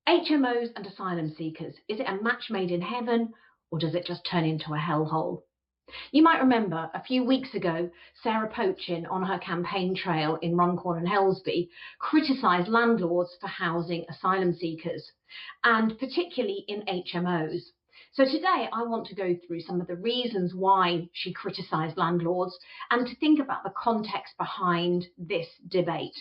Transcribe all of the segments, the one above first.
HMOs and asylum seekers, is it a match made in heaven, or does it just turn into a hellhole? You might remember a few weeks ago, Sarah Pochin on her campaign trail in Runcorn and Helsby criticised landlords for housing asylum seekers, and particularly in HMOs. So today I want to go through some of the reasons why she criticised landlords and to think about the context behind this debate.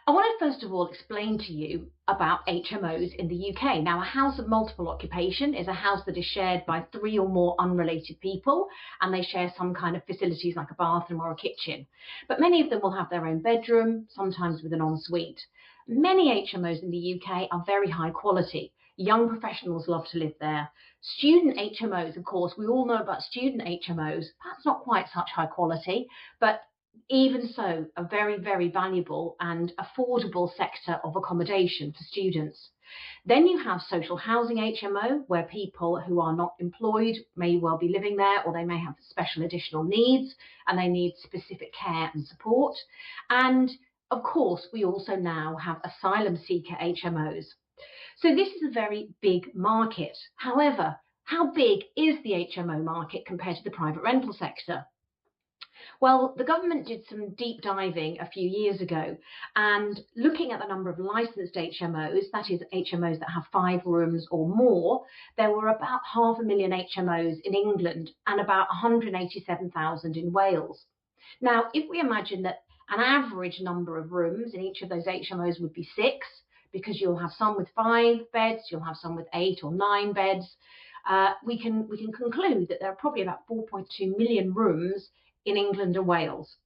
I want to first of all explain to you about HMOs in the UK. Now, a house of multiple occupation is a house that is shared by 3 or more unrelated people, and they share some kind of facilities like a bathroom or a kitchen. But many of them will have their own bedroom, sometimes with an ensuite. Many HMOs in the UK are very high quality. Young professionals love to live there. Student HMOs, of course, we all know about student HMOs. That's not quite such high quality, but even so, a very, very valuable and affordable sector of accommodation for students. Then you have social housing HMO, where people who are not employed may well be living there, or they may have special additional needs and they need specific care and support. And of course, we also now have asylum seeker HMOs. So this is a very big market. However, how big is the HMO market compared to the private rental sector? Well, the government did some deep diving a few years ago, and looking at the number of licensed HMOs, that is HMOs that have 5 rooms or more, there were about 500,000 HMOs in England and about 187,000 in Wales. Now, if we imagine that an average number of rooms in each of those HMOs would be 6, because you'll have some with 5 beds, you'll have some with 8 or 9 beds, we can conclude that there are probably about 4.2 million rooms in England and Wales.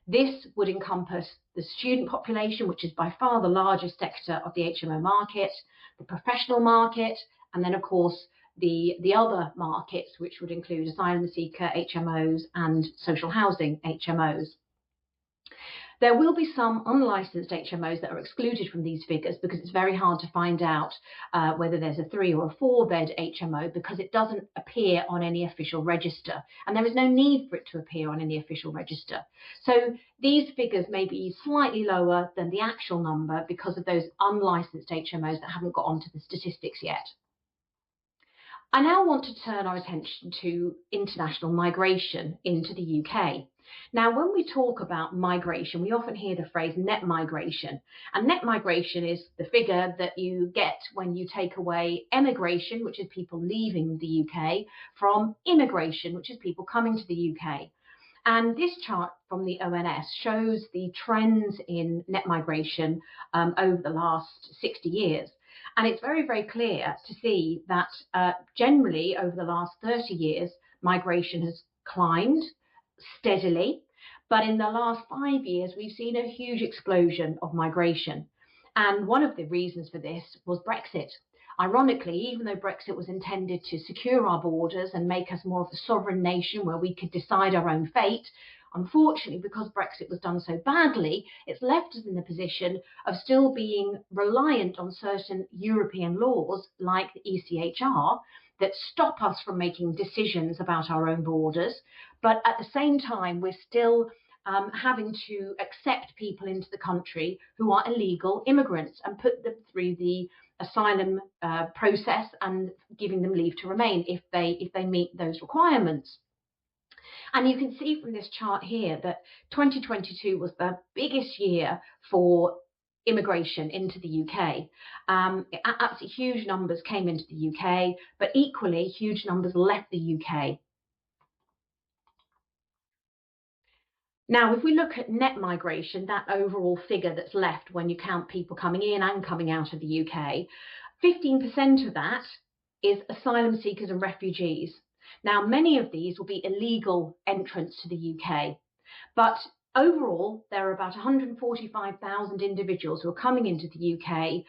This would encompass the student population, which is by far the largest sector of the HMO market, the professional market, and then of course the other markets, which would include asylum seeker HMOs and social housing HMOs. There will be some unlicensed HMOs that are excluded from these figures because it's very hard to find out whether there's a 3 or a 4 bed HMO, because it doesn't appear on any official register, and there is no need for it to appear on any official register. So these figures may be slightly lower than the actual number because of those unlicensed HMOs that haven't got onto the statistics yet. I now want to turn our attention to international migration into the UK. Now, when we talk about migration, we often hear the phrase net migration. And net migration is the figure that you get when you take away emigration, which is people leaving the UK, from immigration, which is people coming to the UK. And this chart from the ONS shows the trends in net migration over the last 60 years. And it's very, very clear to see that generally over the last 30 years, migration has climbed steadily. But in the last 5 years, we've seen a huge explosion of migration. And one of the reasons for this was Brexit. Ironically, even though Brexit was intended to secure our borders and make us more of a sovereign nation where we could decide our own fate, unfortunately, because Brexit was done so badly, it's left us in the position of still being reliant on certain European laws like the ECHR that stop us from making decisions about our own borders. But at the same time, we're still having to accept people into the country who are illegal immigrants and put them through the asylum process and giving them leave to remain if they meet those requirements. And you can see from this chart here that 2022 was the biggest year for immigration into the UK. Absolutely huge numbers came into the UK, but equally huge numbers left the UK. Now, if we look at net migration, that overall figure that's left when you count people coming in and coming out of the UK, 15% of that is asylum seekers and refugees. Now, many of these will be illegal entrants to the UK, but overall, there are about 145,000 individuals who are coming into the UK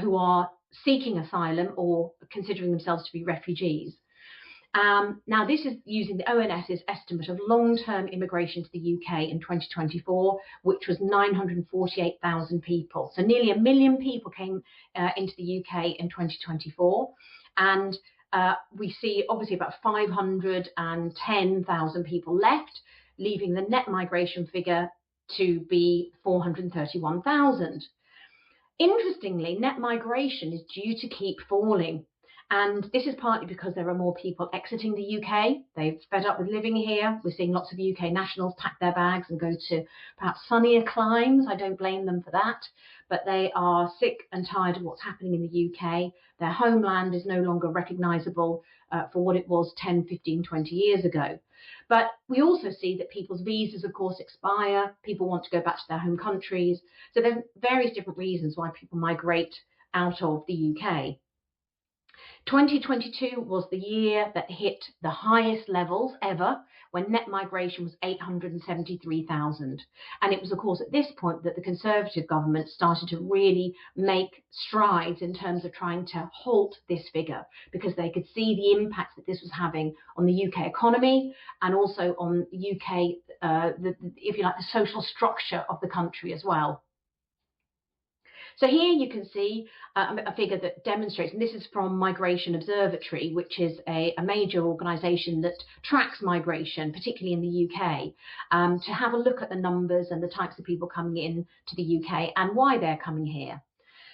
who are seeking asylum or considering themselves to be refugees. Now, this is using the ONS's estimate of long-term immigration to the UK in 2024, which was 948,000 people. So nearly 1 million people came into the UK in 2024. And we see obviously about 510,000 people left, leaving the net migration figure to be 431,000. Interestingly, net migration is due to keep falling. And this is partly because there are more people exiting the UK. They've fed up with living here. We're seeing lots of UK nationals pack their bags and go to perhaps sunnier climes. I don't blame them for that. But they are sick and tired of what's happening in the UK. Their homeland is no longer recognisable for what it was 10, 15, 20 years ago. But we also see that people's visas, of course, expire. People want to go back to their home countries. So there's various different reasons why people migrate out of the UK. 2022 was the year that hit the highest levels ever, when net migration was 873,000. And it was, of course, at this point that the Conservative government started to really make strides in terms of trying to halt this figure, because they could see the impact that this was having on the UK economy and also on UK, if you like, the social structure of the country as well. So here you can see a figure that demonstrates, and this is from Migration Observatory, which is a major organisation that tracks migration, particularly in the UK, to have a look at the numbers and the types of people coming in to the UK and why they're coming here.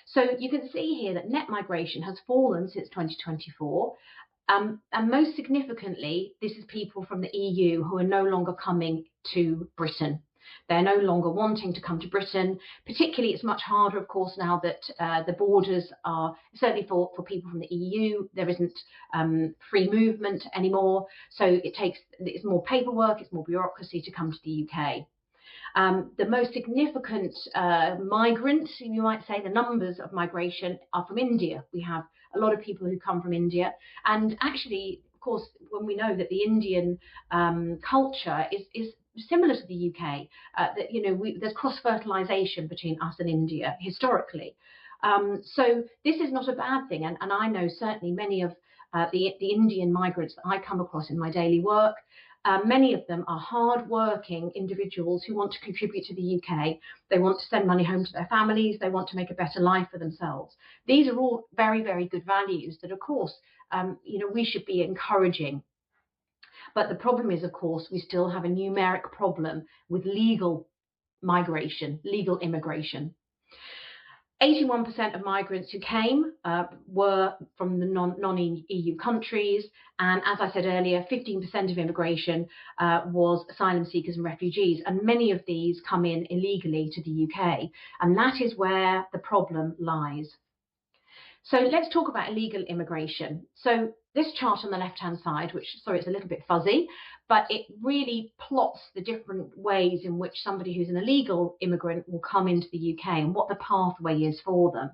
So you can see here that net migration has fallen since 2024. And most significantly, this is people from the EU who are no longer coming to Britain. They're no longer wanting to come to Britain. Particularly, it's much harder, of course, now that the borders are, certainly for people from the EU, there isn't free movement anymore. So it's more paperwork, it's more bureaucracy to come to the UK. The most significant migrants, you might say, the numbers of migration are from India. We have a lot of people who come from India. And actually, of course, when we know that the Indian culture is similar to the UK, that there's cross-fertilization between us and India historically. So this is not a bad thing, and I know certainly many of the Indian migrants that I come across in my daily work. Many of them are hard-working individuals who want to contribute to the UK. They want to send money home to their families. They want to make a better life for themselves. These are all very, very good values that, of course, we should be encouraging. But the problem is, of course, we still have a numeric problem with legal migration, legal immigration. 81% of migrants who came were from the non-EU countries. And as I said earlier, 15% of immigration was asylum seekers and refugees. And many of these come in illegally to the UK. And that is where the problem lies. So let's talk about illegal immigration. So this chart on the left-hand side, which, sorry, it's a little bit fuzzy, but it really plots the different ways in which somebody who's an illegal immigrant will come into the UK and what the pathway is for them.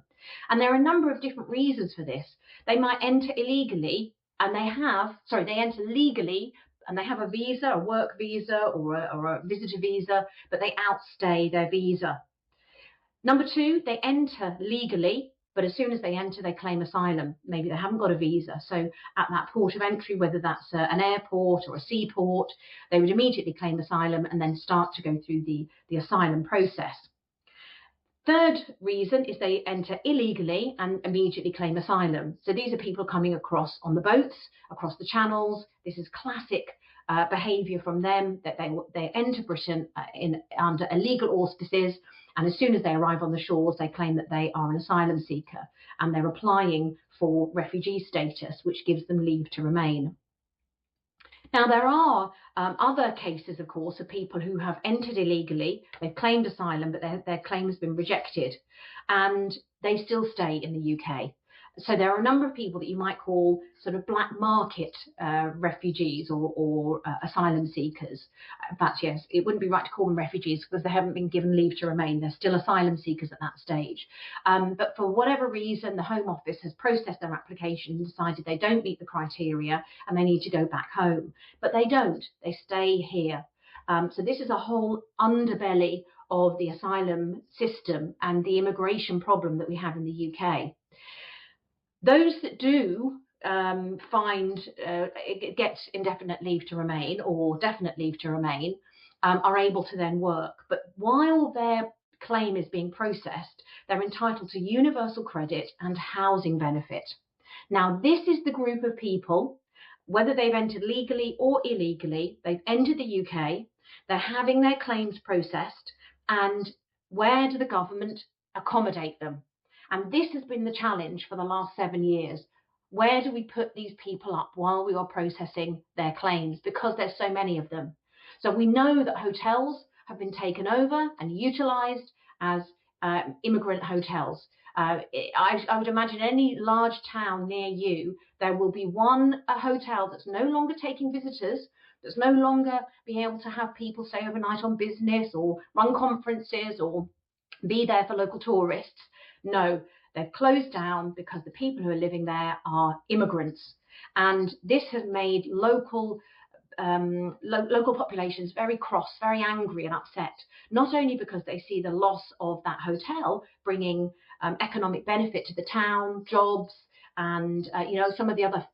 And there are a number of different reasons for this. They might enter illegally and they enter legally and they have a visa, a work visa or a visitor visa, but they outstay their visa. Number two, they enter legally, but as soon as they enter, they claim asylum. Maybe they haven't got a visa. So at that port of entry, whether that's an airport or a seaport, they would immediately claim asylum and then start to go through the asylum process. Third reason is they enter illegally and immediately claim asylum. So these are people coming across on the boats, across the channels. This is classic behaviour from them, that they enter Britain under illegal auspices, and as soon as they arrive on the shores, they claim that they are an asylum seeker and they're applying for refugee status, which gives them leave to remain. Now, there are other cases, of course, of people who have entered illegally, they've claimed asylum, but their claim has been rejected, and they still stay in the UK. So there are a number of people that you might call sort of black market refugees or asylum seekers. In fact, yes, it wouldn't be right to call them refugees because they haven't been given leave to remain. They're still asylum seekers at that stage. But for whatever reason, the Home Office has processed their application and decided they don't meet the criteria and they need to go back home. But they don't. They stay here. So this is a whole underbelly of the asylum system and the immigration problem that we have in the UK. Those that do get indefinite leave to remain or definite leave to remain are able to then work. But while their claim is being processed, they're entitled to universal credit and housing benefit. Now, this is the group of people, whether they've entered legally or illegally, they've entered the UK, they're having their claims processed, and where do the government accommodate them? And this has been the challenge for the last 7 years. Where do we put these people up while we are processing their claims? Because there's so many of them. So we know that hotels have been taken over and utilised as immigrant hotels. I would imagine any large town near you, there will be a hotel that's no longer taking visitors, that's no longer being able to have people stay overnight on business or run conferences or be there for local tourists. No, they've closed down because the people who are living there are immigrants. And this has made local populations very cross, very angry and upset, not only because they see the loss of that hotel bringing economic benefit to the town, jobs, and some of the other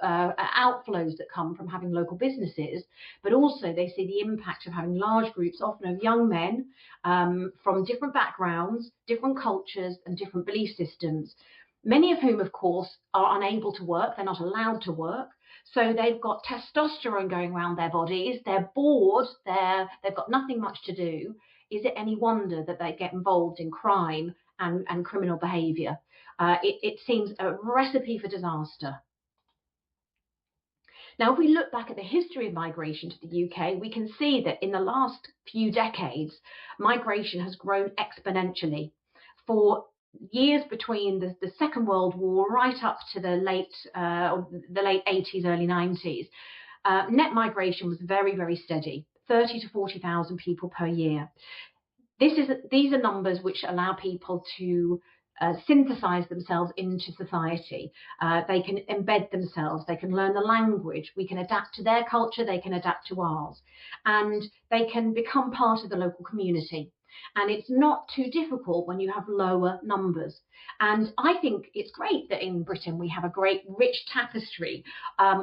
outflows that come from having local businesses, but also they see the impact of having large groups, often of young men from different backgrounds, different cultures, and different belief systems, many of whom, of course, are unable to work. They're not allowed to work. So they've got testosterone going around their bodies. They're bored. They've got nothing much to do. Is it any wonder that they get involved in crime and criminal behaviour? It seems a recipe for disaster. Now, if we look back at the history of migration to the UK, we can see that in the last few decades, migration has grown exponentially. For years between the Second World War right up to the late 80s, early 90s, net migration was very, very steady, 30 to 40,000 people per year. These are numbers which allow people to synthesize themselves into society. They can embed themselves, they can learn the language, we can adapt to their culture, they can adapt to ours, and they can become part of the local community. And it's not too difficult when you have lower numbers. And I think it's great that in Britain we have a great rich tapestry.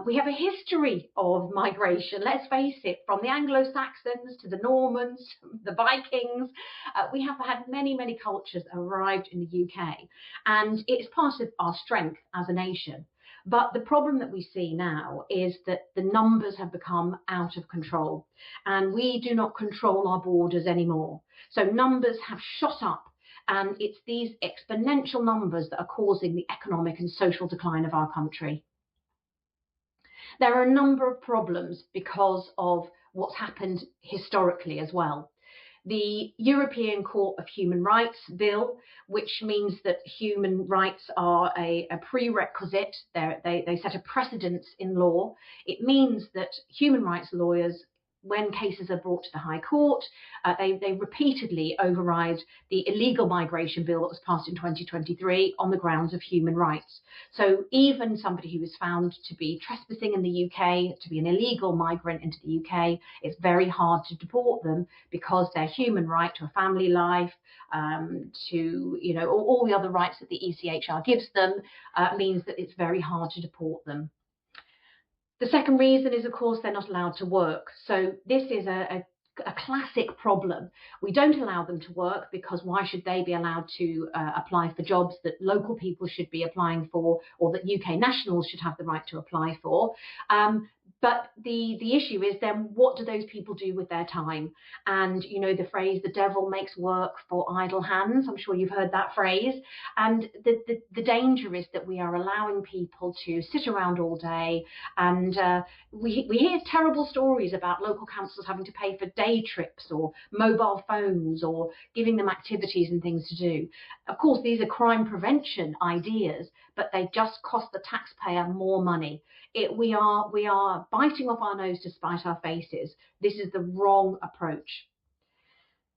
We have a history of migration, let's face it, from the Anglo-Saxons to the Normans, the Vikings. We have had many, many cultures arrived in the UK, and it's part of our strength as a nation. But the problem that we see now is that the numbers have become out of control, and we do not control our borders anymore. So numbers have shot up, and it's these exponential numbers that are causing the economic and social decline of our country. There are a number of problems because of what's happened historically as well. The European Court of Human Rights Bill, which means that human rights are a prerequisite, they set a precedence in law. It means that human rights lawyers, when cases are brought to the High Court, they repeatedly override the illegal migration bill that was passed in 2023 on the grounds of human rights. So even somebody who is found to be trespassing in the UK, to be an illegal migrant into the UK, it's very hard to deport them because their human right to a family life, to all the other rights that the ECHR gives them, means that it's very hard to deport them. The second reason is, of course, they're not allowed to work. So this is a classic problem. We don't allow them to work because why should they be allowed to apply for jobs that local people should be applying for, or that UK nationals should have the right to apply for? But the issue is then, what do those people do with their time? And you know the phrase, the devil makes work for idle hands. I'm sure you've heard that phrase. And the danger is that we are allowing people to sit around all day. And we hear terrible stories about local councils having to pay for day trips or mobile phones or giving them activities and things to do. Of course, these are crime prevention ideas, but they just cost the taxpayer more money. We are biting off our nose to spite our faces. This is the wrong approach.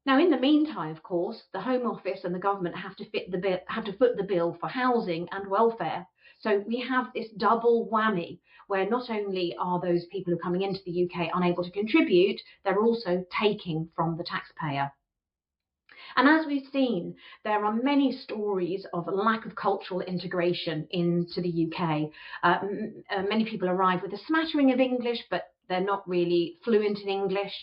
Now, in the meantime, of course, the Home Office and the government have to foot the bill for housing and welfare. So we have this double whammy where not only are those people who are coming into the UK unable to contribute, they're also taking from the taxpayer. And as we've seen, there are many stories of a lack of cultural integration into the UK. Many people arrive with a smattering of English, but they're not really fluent in English.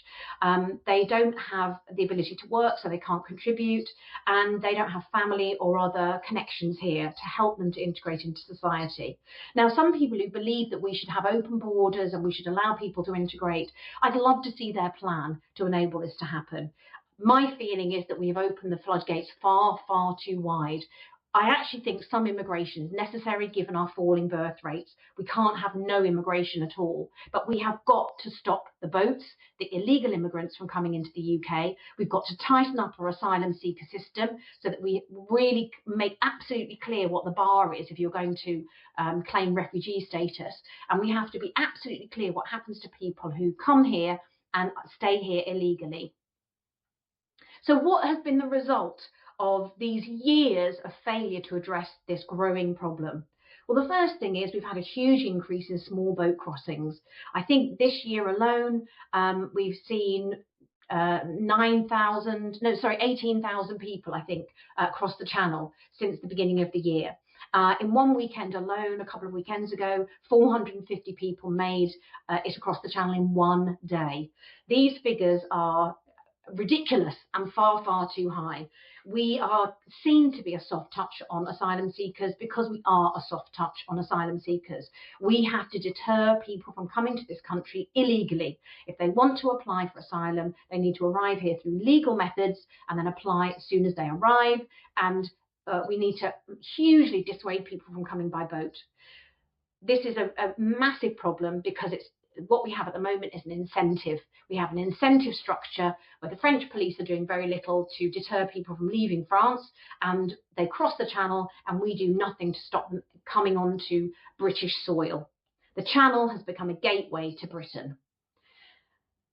They don't have the ability to work, so they can't contribute, and they don't have family or other connections here to help them to integrate into society. Now, some people who believe that we should have open borders and we should allow people to integrate, I'd love to see their plan to enable this to happen. My feeling is that we have opened the floodgates far, far too wide. I actually think some immigration is necessary given our falling birth rates. We can't have no immigration at all, but we have got to stop the boats, the illegal immigrants from coming into the UK. We've got to tighten up our asylum seeker system so that we really make absolutely clear what the bar is if you're going to claim refugee status. And we have to be absolutely clear what happens to people who come here and stay here illegally. So what has been the result of these years of failure to address this growing problem? Well, the first thing is we've had a huge increase in small boat crossings. I think this year alone, we've seen 18,000 people, I think, across the channel since the beginning of the year. In one weekend alone, a couple of weekends ago, 450 people made it across the channel in one day. These figures are ridiculous and far, far too high. We are seen to be a soft touch on asylum seekers because we are a soft touch on asylum seekers. We have to deter people from coming to this country illegally. If they want to apply for asylum, they need to arrive here through legal methods and then apply as soon as they arrive. And we need to hugely dissuade people from coming by boat. This is a massive problem because what we have at the moment is an incentive. We have an incentive structure where the French police are doing very little to deter people from leaving France, and they cross the channel and we do nothing to stop them coming onto British soil. The channel has become a gateway to Britain.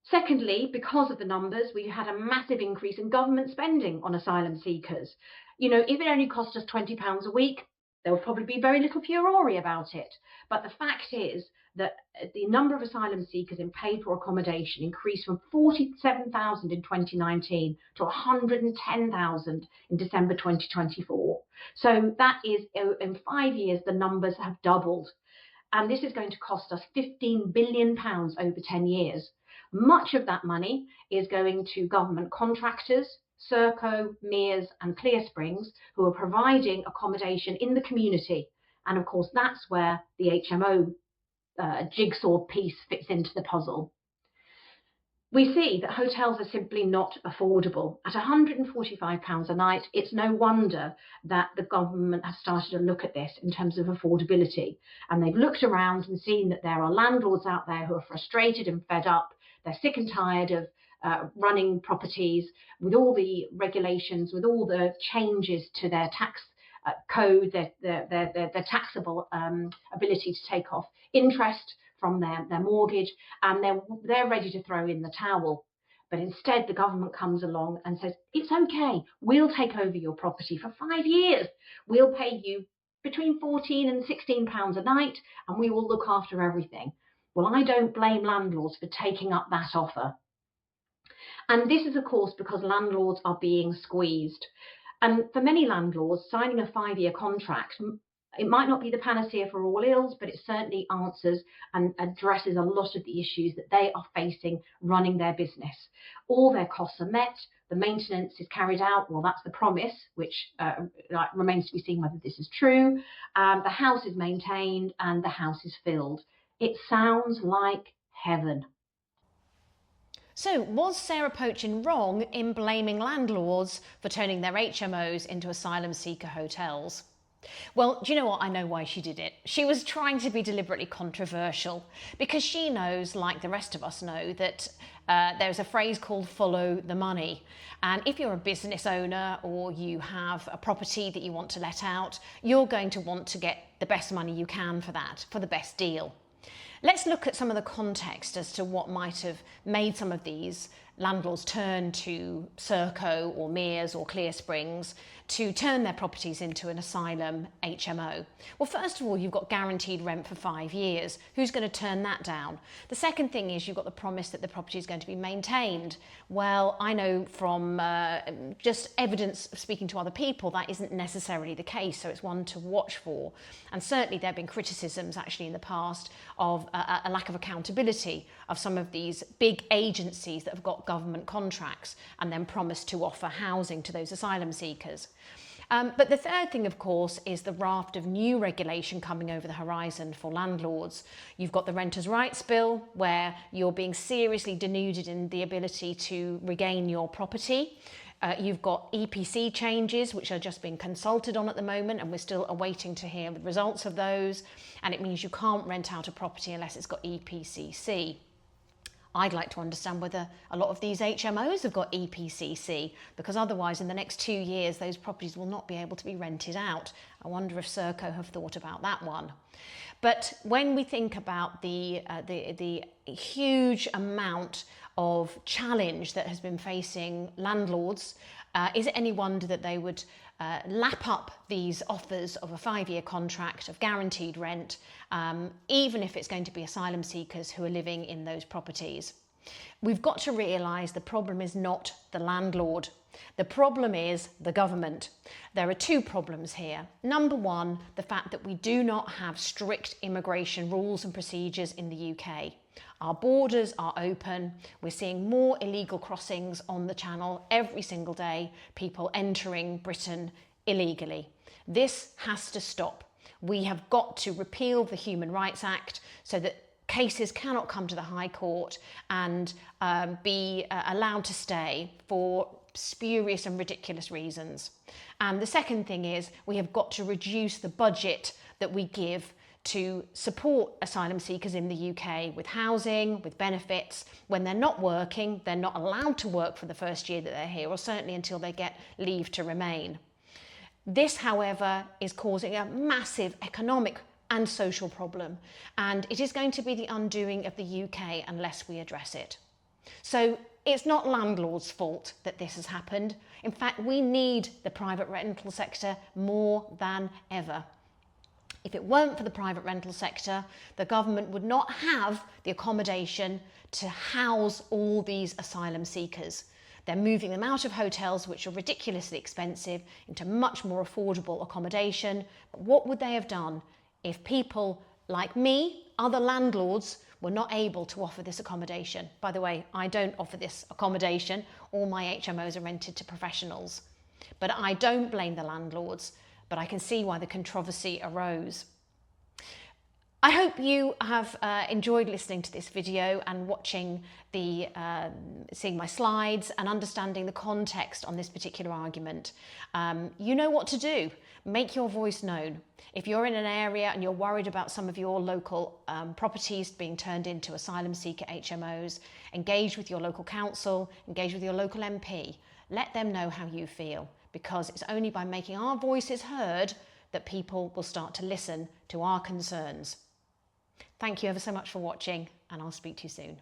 Secondly, because of the numbers, we had a massive increase in government spending on asylum seekers. You know, if it only cost us £20 a week, there would probably be very little furore about it. But the fact is that the number of asylum seekers in paid for accommodation increased from 47,000 in 2019 to 110,000 in December 2024. So that is, in 5 years, the numbers have doubled. And this is going to cost us £15 billion over 10 years. Much of that money is going to government contractors, Serco, Mears and Clear Springs, who are providing accommodation in the community. And of course, that's where the HMO jigsaw piece fits into the puzzle. We see that hotels are simply not affordable. At £145 a night, it's no wonder that the government has started to look at this in terms of affordability. And they've looked around and seen that there are landlords out there who are frustrated and fed up. They're sick and tired of running properties with all the regulations, with all the changes to their tax code, their taxable ability to take off interest from their mortgage, and they're ready to throw in the towel. But instead, the government comes along and says, it's okay, we'll take over your property for 5 years. We'll pay you between £14 and £16 a night, and we will look after everything. Well, I don't blame landlords for taking up that offer. And this is, of course, because landlords are being squeezed. And for many landlords, signing a 5-year contract, it might not be the panacea for all ills, but it certainly answers and addresses a lot of the issues that they are facing running their business. All their costs are met, the maintenance is carried out, well, that's the promise, which remains to be seen whether this is true. The house is maintained and the house is filled. It sounds like heaven. So, was Sarah Pochin wrong in blaming landlords for turning their HMOs into asylum seeker hotels? Well, do you know what? I know why she did it. She was trying to be deliberately controversial because she knows, like the rest of us know, that there's a phrase called follow the money. And if you're a business owner or you have a property that you want to let out, you're going to want to get the best money you can for that, for the best deal. Let's look at some of the context as to what might have made some of these landlords turn to Serco or Mears or Clear Springs to turn their properties into an asylum HMO. Well, first of all, you've got guaranteed rent for 5 years. Who's going to turn that down? The second thing is you've got the promise that the property is going to be maintained. Well, I know from just evidence of speaking to other people that isn't necessarily the case, so it's one to watch for. And certainly there have been criticisms actually in the past of a lack of accountability of some of these big agencies that have got government contracts and then promise to offer housing to those asylum seekers. But the third thing, of course, is the raft of new regulation coming over the horizon for landlords. You've got the Renters' Rights Bill, where you're being seriously denuded in the ability to regain your property. You've got EPC changes, which are just being consulted on at the moment, and we're still awaiting to hear the results of those. And it means you can't rent out a property unless it's got EPCC. I'd like to understand whether a lot of these HMOs have got EPCC, because otherwise in the next 2 years those properties will not be able to be rented out. I wonder if Serco have thought about that one. But when we think about the huge amount of challenge that has been facing landlords, is it any wonder that they would lap up these offers of a 5-year contract of guaranteed rent, even if it's going to be asylum seekers who are living in those properties? We've got to realise the problem is not the landlord. The problem is the government. There are 2 problems here. Number one, the fact that we do not have strict immigration rules and procedures in the UK. Our borders are open. We're seeing more illegal crossings on the Channel every single day, people entering Britain illegally. This has to stop. We have got to repeal the Human Rights Act so that cases cannot come to the High Court and be allowed to stay for spurious and ridiculous reasons. And the second thing is we have got to reduce the budget that we give to support asylum seekers in the UK with housing, with benefits. When they're not working, they're not allowed to work for the first year that they're here, or certainly until they get leave to remain. This, however, is causing a massive economic and social problem, and it is going to be the undoing of the UK unless we address it. So it's not landlords' fault that this has happened. In fact, we need the private rental sector more than ever. If it weren't for the private rental sector, the government would not have the accommodation to house all these asylum seekers. They're moving them out of hotels, which are ridiculously expensive, into much more affordable accommodation. But what would they have done if people like me, other landlords, were not able to offer this accommodation? By the way, I don't offer this accommodation. All my HMOs are rented to professionals. But I don't blame the landlords, but I can see why the controversy arose. I hope you have enjoyed listening to this video and watching seeing my slides and understanding the context on this particular argument. You know what to do. Make your voice known. If you're in an area and you're worried about some of your local properties being turned into asylum seeker HMOs, engage with your local council, engage with your local MP. Let them know how you feel, because it's only by making our voices heard that people will start to listen to our concerns. Thank you ever so much for watching, and I'll speak to you soon.